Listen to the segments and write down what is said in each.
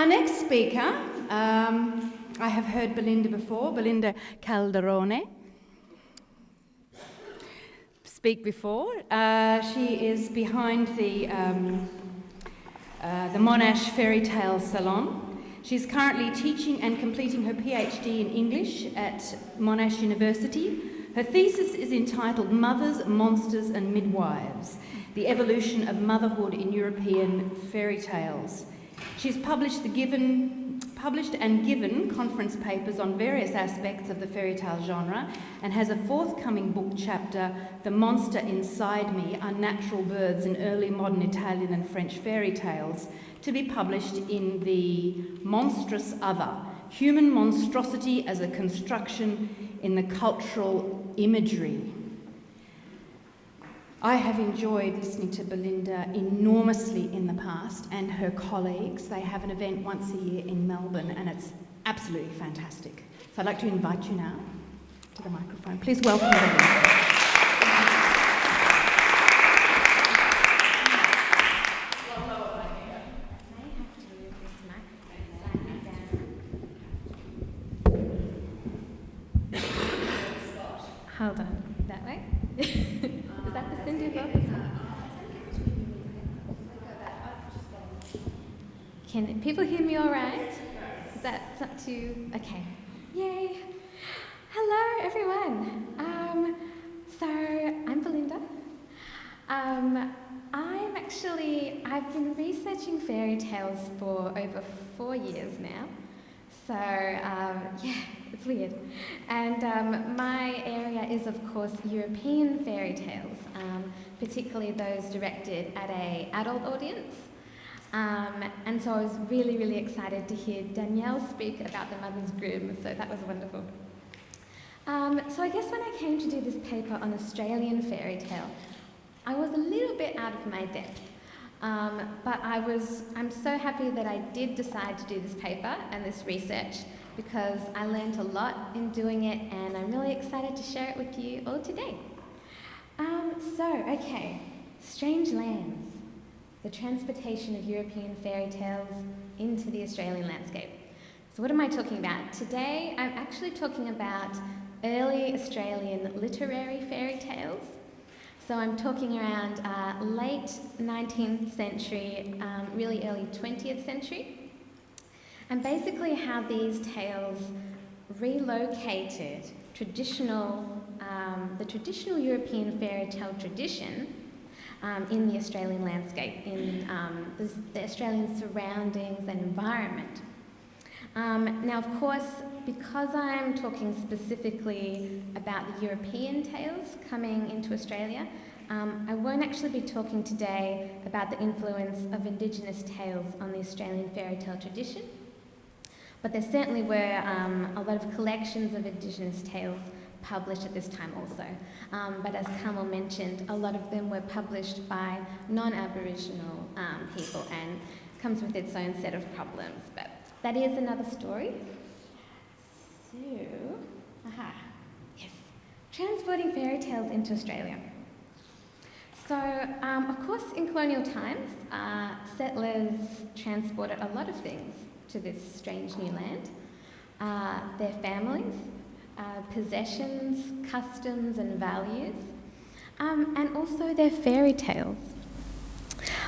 Our next speaker, I have heard Belinda before, Belinda Calderone speak before. She is behind the Monash Fairy Tale Salon. She's currently teaching and completing her PhD in English at Monash University. Her thesis is entitled Mothers, Monsters and Midwives, the Evolution of Motherhood in European Fairy Tales. She's published and given conference papers on various aspects of the fairy tale genre and has a forthcoming book chapter, The Monster Inside Me, Unnatural Births in Early Modern Italian and French Fairy Tales, to be published in the Monstrous Other, Human Monstrosity as a Construction in the Cultural Imagery. I have enjoyed listening to Belinda enormously in the past, and her colleagues. They have an event once a year in Melbourne, and it's absolutely fantastic. So I'd like to invite you now to the microphone. Please welcome Belinda. Hold on, that way? Is that the Cindy office? Can people hear me all right? Is that not too... Okay. Yay. Hello, everyone. So I'm Belinda. I've been researching fairy tales for over 4 years now. So, yeah, it's weird. And my area is, of course, European fairy tales, particularly those directed at an adult audience. And so I was really, really excited to hear Danielle speak about the Mother's Grimm, so that was wonderful. So I guess when I came to do this paper on Australian fairy tale, I was a little bit out of my depth. But I'm so happy that I did decide to do this paper and this research because I learned a lot in doing it, and I'm really excited to share it with you all today. Okay, Strange Lands, the transportation of European fairy tales into the Australian landscape. So what am I talking about? Today I'm actually talking about early Australian literary fairy tales. So I'm talking around late 19th century, really early 20th century, and basically how these tales relocated the traditional European fairy tale tradition in the Australian landscape, in the Australian surroundings and environment. Now, of course, because I'm talking specifically about the European tales coming into Australia, I won't actually be talking today about the influence of Indigenous tales on the Australian fairy tale tradition, but there certainly were a lot of collections of Indigenous tales published at this time also. But as Kamal mentioned, a lot of them were published by non-Aboriginal people and comes with its own set of problems. But that is another story. So, yes, transporting fairy tales into Australia. So, of course, in colonial times, settlers transported a lot of things to this strange new land. Their families, possessions, customs and values, and also their fairy tales.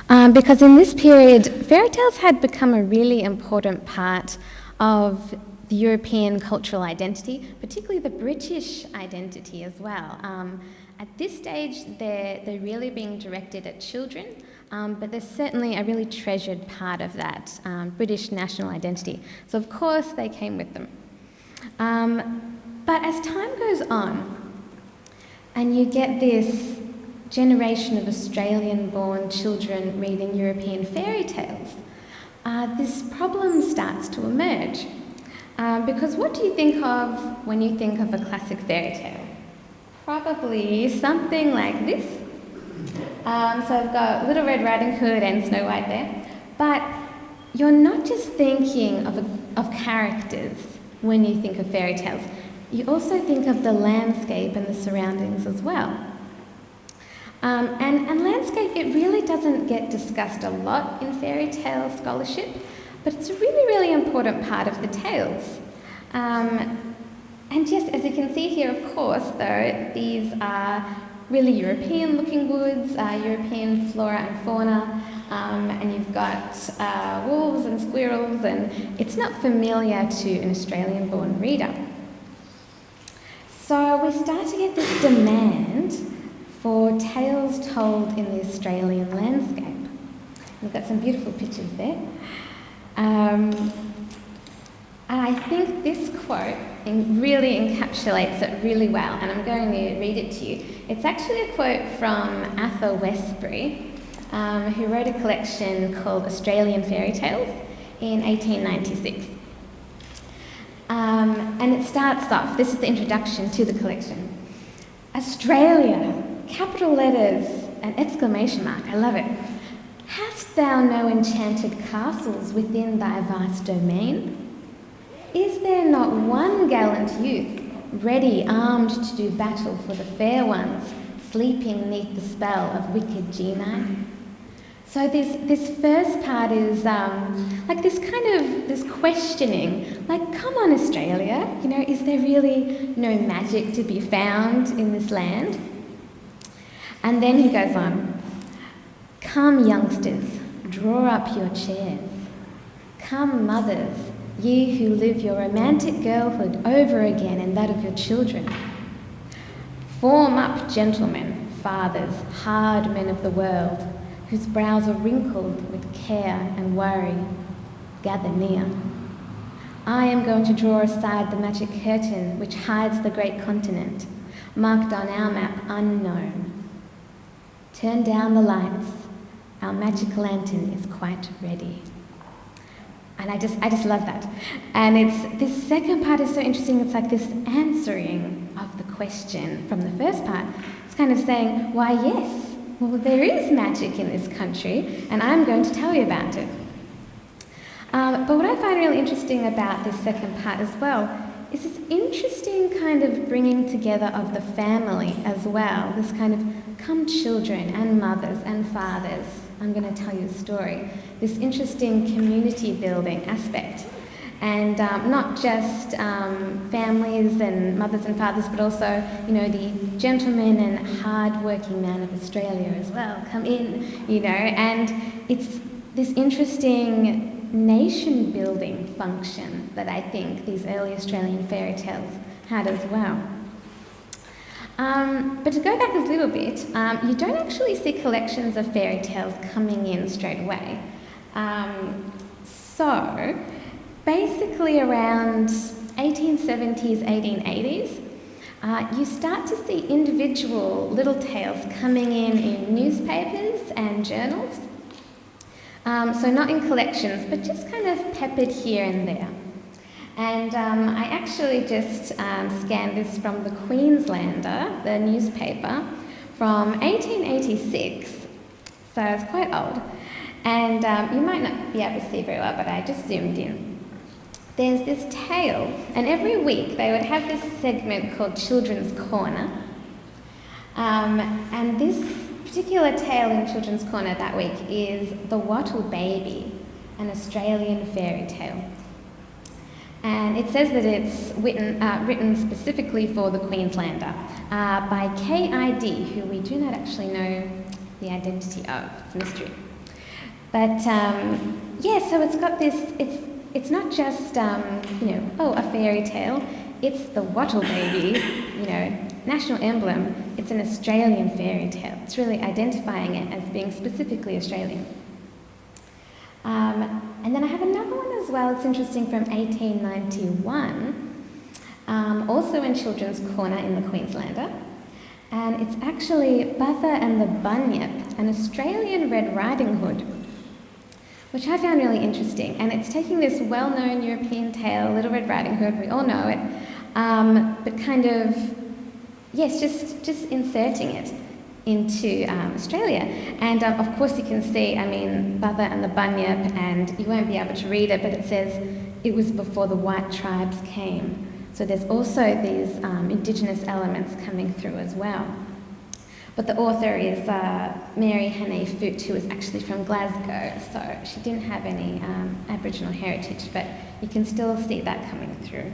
Because in this period, fairy tales had become a really important part of the European cultural identity, particularly the British identity as well. At this stage, they're really being directed at children, but they're certainly a really treasured part of that British national identity. So of course they came with them. But as time goes on, and you get this generation of Australian-born children reading European fairy tales, this problem starts to emerge. Because what do you think of when you think of a classic fairy tale? Probably something like this. So I've got Little Red Riding Hood and Snow White there. But you're not just thinking of characters when you think of fairy tales. You also think of the landscape and the surroundings as well. And landscape, it really doesn't get discussed a lot in fairy tale scholarship. but it's a really, really important part of the tales. And yes, as you can see here, of course, though, these are really European-looking woods, European flora and fauna, and you've got wolves and squirrels, and it's not familiar to an Australian-born reader. So we start to get this demand for tales told in the Australian landscape. We've got some beautiful pictures there. And I think this quote really encapsulates it really well, and I'm going to read it to you. It's actually a quote from Arthur Westbury, who wrote a collection called Australian Fairy Tales in 1896. And it starts off, this is the introduction to the collection. Australia, capital letters, an exclamation mark, I love it. Hast thou no enchanted castles within thy vast domain? Is there not one gallant youth, ready armed to do battle for the fair ones, sleeping neath the spell of wicked genii? So this first part is like this questioning, like, come on Australia, you know, is there really no magic to be found in this land? And then he goes on, come youngsters, draw up your chairs. Come mothers, ye who live your romantic girlhood over again and that of your children. Form up gentlemen, fathers, hard men of the world, whose brows are wrinkled with care and worry. Gather near. I am going to draw aside the magic curtain which hides the great continent, marked on our map unknown. Turn down the lights, our magic lantern is quite ready. And I just love that. And this second part is so interesting. It's like this answering of the question from the first part. It's kind of saying, why yes, well there is magic in this country and I'm going to tell you about it. But what I find really interesting about this second part as well is this interesting kind of bringing together of the family as well. This kind of come children and mothers and fathers, I'm going to tell you a story. This interesting community building aspect. And not just families and mothers and fathers, but also, you know, the gentlemen and hard-working man of Australia as well come in, you know, and it's this interesting nation-building function that I think these early Australian fairy tales had as well. But to go back a little bit, you don't actually see collections of fairy tales coming in straight away. So, basically around 1870s, 1880s, you start to see individual little tales coming in newspapers and journals. So not in collections, but just kind of peppered here and there. And I actually just scanned this from the Queenslander, the newspaper, from 1886, so it's quite old. And you might not be able to see very well, but I just zoomed in. There's this tale, and every week they would have this segment called Children's Corner. And this particular tale in Children's Corner that week is The Wattle Baby, an Australian fairy tale. And it says that it's written specifically for the Queenslander by K.I.D., who we do not actually know the identity of. It's a mystery. But yeah, so it's got this, it's not just, you know, oh, a fairy tale. It's the Wattle Baby, you know, national emblem. It's an Australian fairy tale. It's really identifying it as being specifically Australian. And then I have another one as well. It's interesting from 1891, also in Children's Corner in the Queenslander. And it's actually Bother and the Bunyip, an Australian Red Riding Hood, which I found really interesting. And it's taking this well-known European tale, Little Red Riding Hood, we all know it, but kind of, yes, just inserting it into Australia. And of course you can see, I mean, Bother and the Bunyip, and you won't be able to read it, but it says, it was before the white tribes came. So there's also these Indigenous elements coming through as well. But the author is Mary Hannay Foote, who is actually from Glasgow, so she didn't have any Aboriginal heritage, but you can still see that coming through.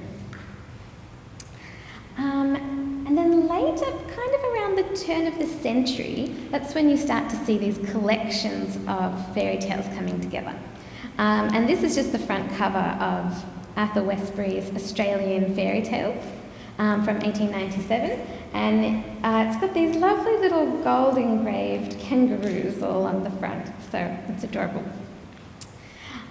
And then later, kind of around the turn of the century, that's when you start to see these collections of fairy tales coming together. And this is just the front cover of Arthur Westbury's Australian Fairy Tales from 1897. And it's got these lovely little gold engraved kangaroos all on the front, so it's adorable.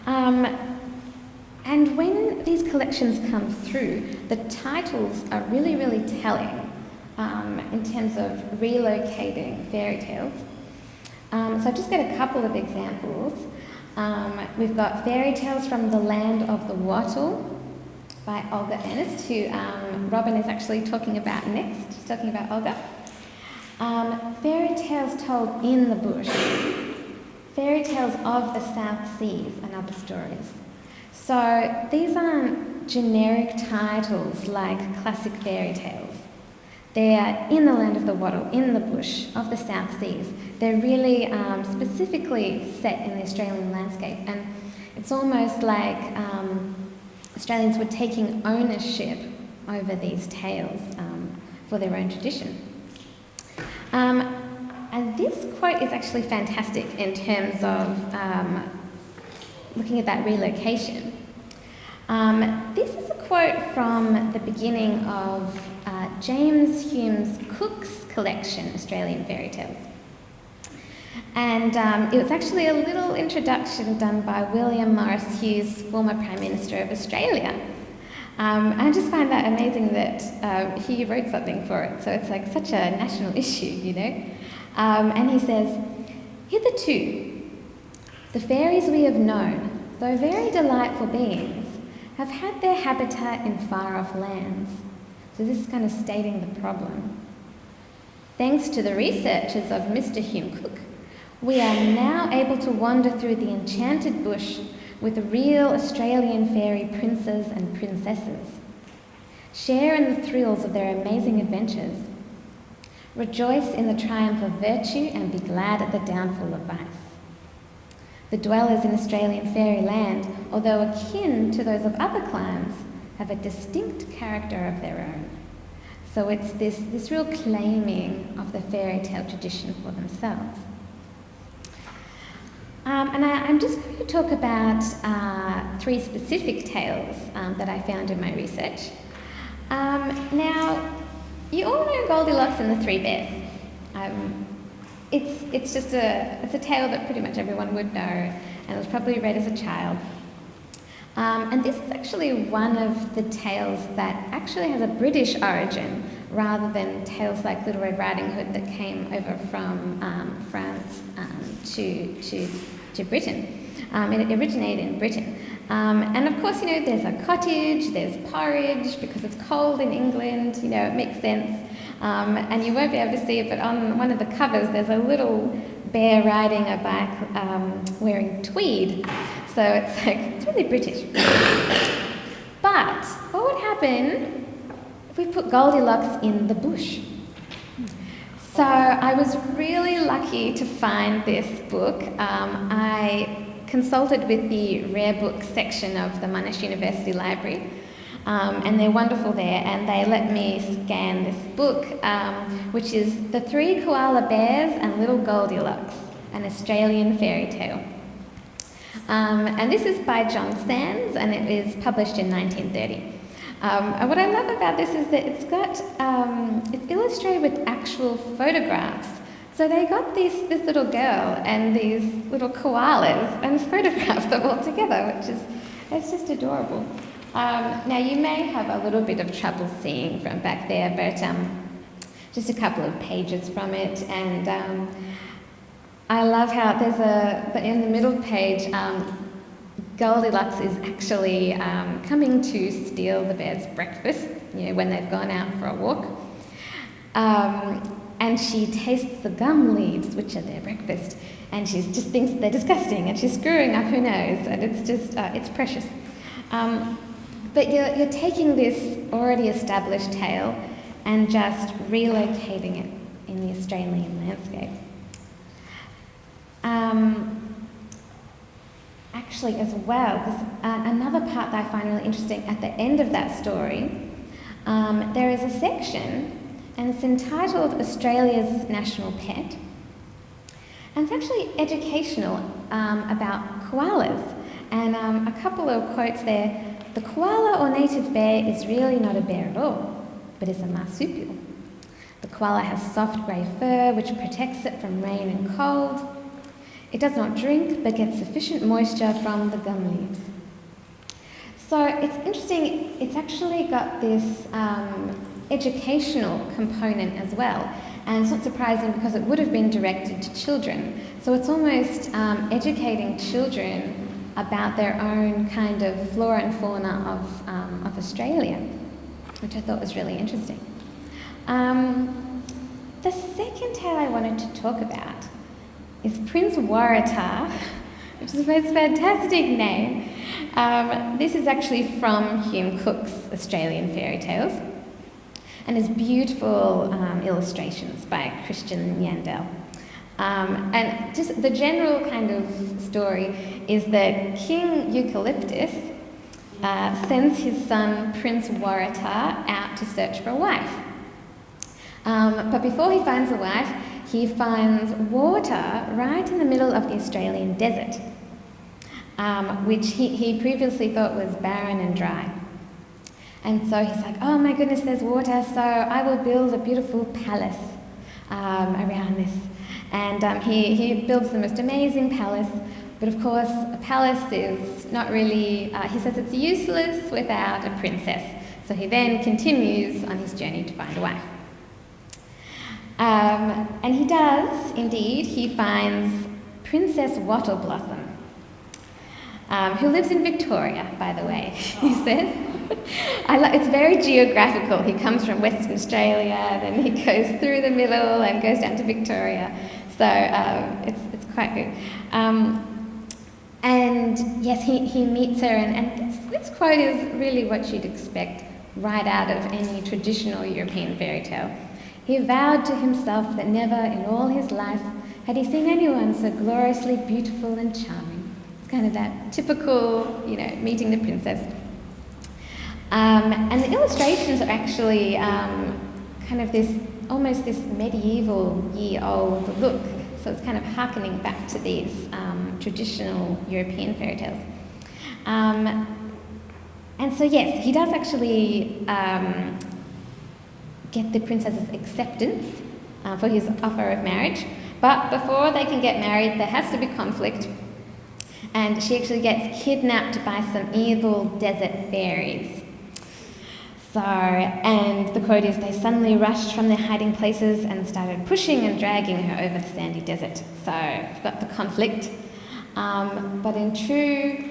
And when these collections come through, the titles are really, really telling in terms of relocating fairy tales. So I've just got a couple of examples. We've got Fairy Tales from the Land of the Wattle by Olga Ernest, who Robin is actually talking about next. She's talking about Olga. Fairy Tales Told in the Bush. Fairy Tales of the South Seas and Other Stories. So these aren't generic titles like classic fairy tales. They're in the land of the wattle, in the bush, of the South Seas. They're really specifically set in the Australian landscape, and it's almost like Australians were taking ownership over these tales for their own tradition. And this quote is actually fantastic in terms of looking at that relocation. This is a quote from the beginning of James Hume's Cook's collection, Australian Fairy Tales. And it was actually a little introduction done by William Morris Hughes, former Prime Minister of Australia. I just find that amazing that he wrote something for it, so it's like such a national issue, you know. And he says, "Hitherto, the fairies we have known, though very delightful beings, have had their habitat in far-off lands." So this is kind of stating the problem. "Thanks to the researches of Mr. Hume Cook, we are now able to wander through the enchanted bush with real Australian fairy princes and princesses, share in the thrills of their amazing adventures, rejoice in the triumph of virtue and be glad at the downfall of vice. The dwellers in Australian fairyland, although akin to those of other climes, have a distinct character of their own." So it's this real claiming of the fairy tale tradition for themselves. And I'm just going to talk about three specific tales that I found in my research. Now, you all know Goldilocks and the Three Bears. It's a tale that pretty much everyone would know, and it was probably read as a child. And this is actually one of the tales that actually has a British origin, rather than tales like Little Red Riding Hood that came over from France to Britain. It originated in Britain. And of course, you know, there's a cottage, there's porridge, because it's cold in England, you know, it makes sense. And you won't be able to see it, but on one of the covers there's a little bear riding a bike wearing tweed. So it's really British. But what would happen if we put Goldilocks in the bush? So I was really lucky to find this book. I consulted with the rare books section of the Monash University Library, and they're wonderful there, and they let me scan this book, which is The Three Koala Bears and Little Goldilocks, an Australian Fairy Tale. And this is by John Sands, and it is published in 1930. And what I love about this is that it's illustrated with actual photographs. So they got this little girl and these little koalas and photographed them all together, it's just adorable. Now you may have a little bit of trouble seeing from back there, but just a couple of pages from it, and I love how in the middle page, Goldilocks is actually coming to steal the bear's breakfast, you know, when they've gone out for a walk. And she tastes the gum leaves, which are their breakfast, and she just thinks they're disgusting, and she's screwing up her nose, and it's just, it's precious. But you're taking this already established tale and just relocating it in the Australian landscape. Actually, as well, there's another part that I find really interesting at the end of that story. There is a section, and it's entitled Australia's National Pet. And it's actually educational about koalas. And a couple of quotes there. The koala or native bear is really not a bear at all, but is a marsupial. The koala has soft grey fur which protects it from rain and cold. It does not drink but gets sufficient moisture from the gum leaves. So it's interesting, it's actually got this educational component as well. And it's not surprising because it would have been directed to children. So it's almost educating children about their own kind of flora and fauna of Australia, which I thought was really interesting. The second tale I wanted to talk about is Prince Waratah, which is the most fantastic name. This is actually from Hume Cook's Australian Fairy Tales, and is beautiful illustrations by Christian Yandell. And just the general kind of story is that King Eucalyptus sends his son Prince Waratah out to search for a wife. But before he finds a wife, he finds water right in the middle of the Australian desert, which he previously thought was barren and dry. And so he's like, oh my goodness, there's water, so I will build a beautiful palace around this. And he builds the most amazing palace, but of course a palace is not really, he says it's useless without a princess. So he then continues on his journey to find a wife. And he does, indeed, he finds Princess Wattleblossom, who lives in Victoria, by the way, he says. It's very geographical. He comes from Western Australia, then he goes through the middle and goes down to Victoria. So it's quite good. And yes, he meets her, and this quote is really what you'd expect right out of any traditional European fairy tale. He vowed to himself that never in all his life had he seen anyone so gloriously beautiful and charming. It's kind of that typical, meeting the princess. And the illustrations are actually kind of almost this medieval year-old look. So it's kind of harkening back to these traditional European fairy tales. And so yes, he does actually get the princess's acceptance for his offer of marriage. But before they can get married, there has to be conflict. And she actually gets kidnapped by some evil desert fairies. So, and the quote is, they suddenly rushed from their hiding places and started pushing and dragging her over the sandy desert. So, we've got the conflict. But in true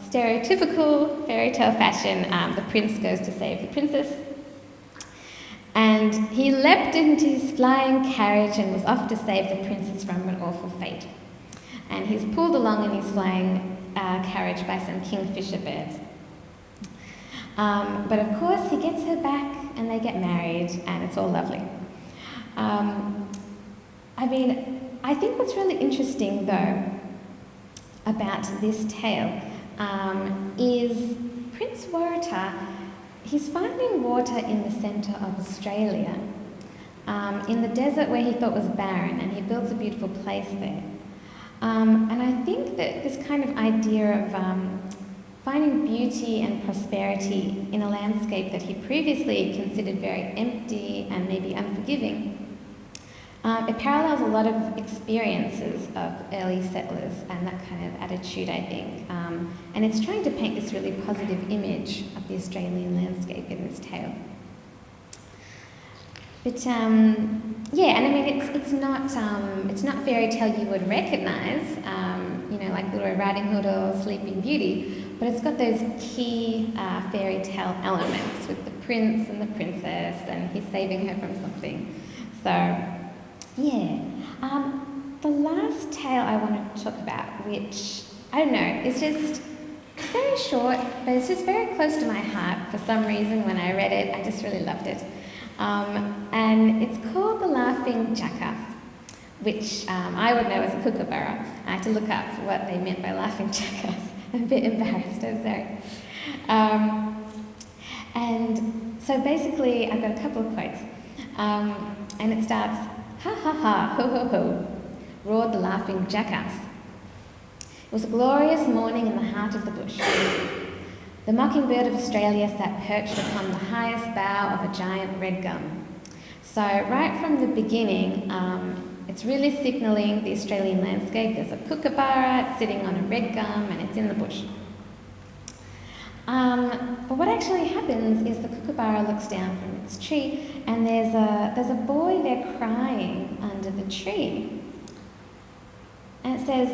stereotypical fairy tale fashion, the prince goes to save the princess. And he leapt into his flying carriage and was off to save the princess from an awful fate. And he's pulled along in his flying carriage by some kingfisher birds. But of course, he gets her back and they get married and it's all lovely. I think what's really interesting, though, about this tale is Prince Waratah, he's finding water in the centre of Australia, in the desert where he thought was barren, and he builds a beautiful place there. And I think that this kind of idea of finding beauty and prosperity in a landscape that he previously considered very empty and maybe unforgiving, it parallels a lot of experiences of early settlers and that kind of attitude, I think. And it's trying to paint this really positive image of the Australian landscape in this tale. But yeah, and I mean it's not fairy tale you would recognise, like Little Red Riding Hood or Sleeping Beauty, but it's got those key fairy tale elements with the prince and the princess, and he's saving her from something. So yeah, the last tale I want to talk about, which I don't know, it's very short, but it's just very close to my heart for some reason. When I read it, I just really loved it. And it's called the Laughing Jackass, which I would know as a kookaburra. I had to look up what they meant by laughing jackass. I'm a bit embarrassed, I'm sorry. And so basically, I've got a couple of quotes. And it starts, "Ha ha ha, ho ho ho," roared the laughing jackass. It was a glorious morning in the heart of the bush. The mockingbird of Australia sat perched upon the highest bough of a giant red gum. So right from the beginning, it's really signalling the Australian landscape. There's a kookaburra, it's sitting on a red gum, and it's in the bush. But what actually happens is the kookaburra looks down from its tree, and there's a boy there crying under the tree. And it says,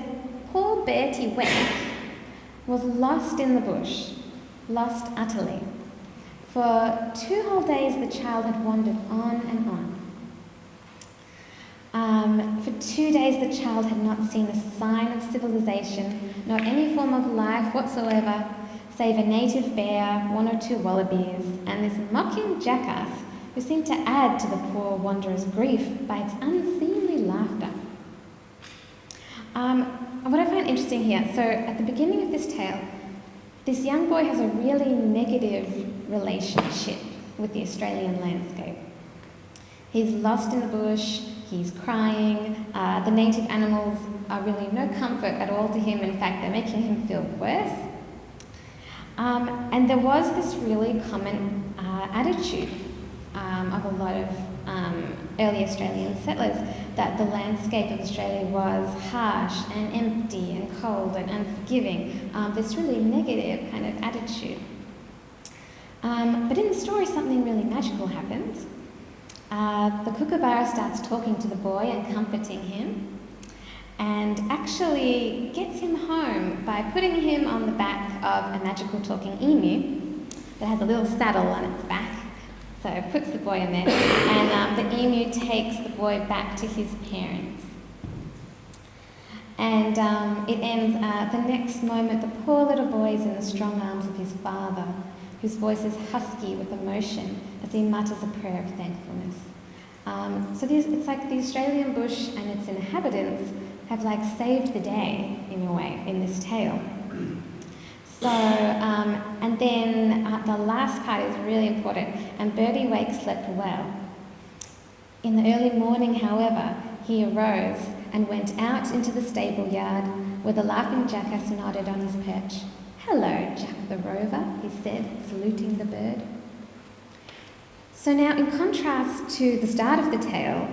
"Poor Bertie West was lost in the bush, lost utterly. For 2 whole days the child had wandered on and on. For 2 days the child had not seen a sign of civilization, not any form of life whatsoever, save a native bear, 1 or 2 wallabies, and this mocking jackass who seemed to add to the poor wanderer's grief by its unseemly laughter." What I find interesting here, so at the beginning of this tale, this young boy has a really negative relationship with the Australian landscape. He's lost in the bush, he's crying, the native animals are really no comfort at all to him. In fact, they're making him feel worse. And there was this really common attitude of a lot of early Australian settlers that the landscape of Australia was harsh and empty and cold and unforgiving, this really negative kind of attitude. But in the story, something really magical happens. The kookaburra starts talking to the boy and comforting him, and actually gets him home by putting him on the back of a magical talking emu that has a little saddle on its back. So it puts the boy in there, and the emu takes the boy back to his parents. And it ends, the next moment, the poor little boy is in the strong arms of his father, whose voice is husky with emotion as he mutters a prayer of thankfulness. So it's like the Australian bush and its inhabitants have like saved the day, in a way, in this tale. So, and then the last part is really important, and Bertie Wake slept well. In the early morning, however, he arose and went out into the stable yard, where the laughing jackass nodded on his perch. "Hello, Jack the Rover," he said, saluting the bird. So now, in contrast to the start of the tale,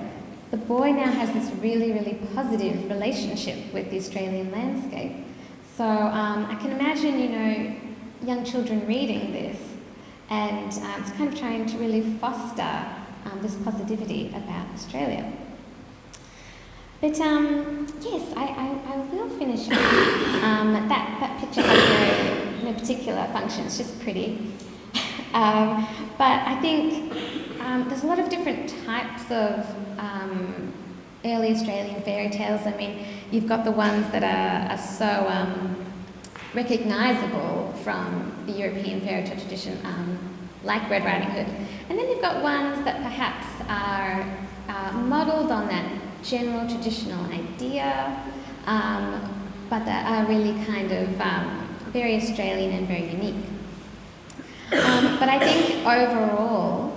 the boy now has this really, really positive relationship with the Australian landscape. So I can imagine, young children reading this, and it's kind of trying to really foster this positivity about Australia. But yes, I will finish up. That picture has no particular function, it's just pretty. But I think there's a lot of different types of early Australian fairy tales. I mean, you've got the ones that are so recognisable from the European fairy tale tradition, like Red Riding Hood. And then you've got ones that perhaps are modelled on that general traditional idea, but that are really kind of very Australian and very unique. But I think overall,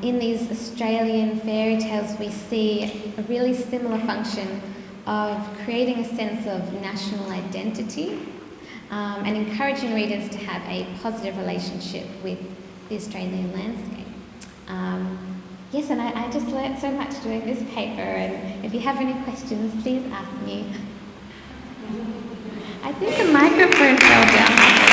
in these Australian fairy tales, we see a really similar function of creating a sense of national identity and encouraging readers to have a positive relationship with the Australian landscape. Yes, and I just learnt so much doing this paper, and if you have any questions, please ask me. I think the microphone fell down.